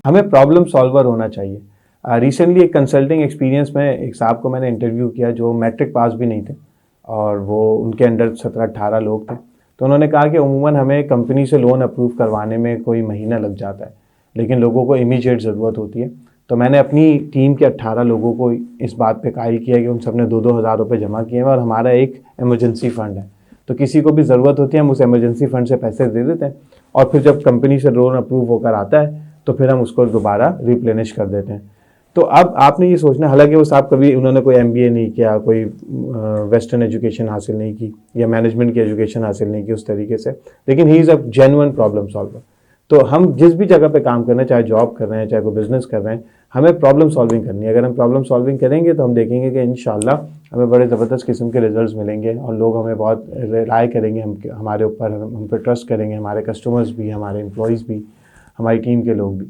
हमें problem solver होना चाहिए। रिसेंटली एक कंसल्टिंग एक्सपीरियंस में एक साहब को मैंने इंटरव्यू किया जो मैट्रिक पास भी नहीं थे और वो उनके अंडर 17-18 लोग थे। तो उन्होंने कहा कि उमूमन हमें कंपनी से लोन अप्रूव करवाने में कोई महीना लग जाता है, लेकिन लोगों को इमीडिएट ज़रूरत होती है। तो मैंने अपनी टीम के 18 लोगों को इस बात पे कायल किया कि उन सब ने 2-2 हज़ार रुपये जमा किए हैं और हमारा एक इमरजेंसी फ़ंड है। तो किसी को भी ज़रूरत होती है हम उस इमरजेंसी फ़ंड से पैसे दे देते हैं और फिर जब कंपनी से लोन अप्रूव होकर आता है तो फिर हम उसको दोबारा रिप्लेनिश कर देते हैं। तो अब आपने ये सोचना, हालांकि वो साहब कभी उन्होंने कोई एमबीए नहीं किया, कोई वेस्टर्न एजुकेशन हासिल नहीं की या मैनेजमेंट की एजुकेशन हासिल नहीं की उस तरीके से, लेकिन he is a genuine problem solver. तो हम जिस भी जगह पे काम कर रहे हैं, चाहे जॉब कर रहे हैं, चाहे कोई बिजनेस कर रहे हैं, हमें प्रॉब्लम सॉल्विंग करनी है। अगर हम प्रॉब्लम सॉल्विंग करेंगे तो हम देखेंगे कि इंशाल्लाह हमें बड़े ज़बरदस्त किस्म के रिजल्ट्स मिलेंगे और लोग हमें बहुत रिलाय करेंगे, हम हमारे ऊपर, हम पे ट्रस्ट करेंगे, हमारे कस्टमर्स भी, हमारे एम्प्लॉयज़ भी, हमारी टीम के लोग भी।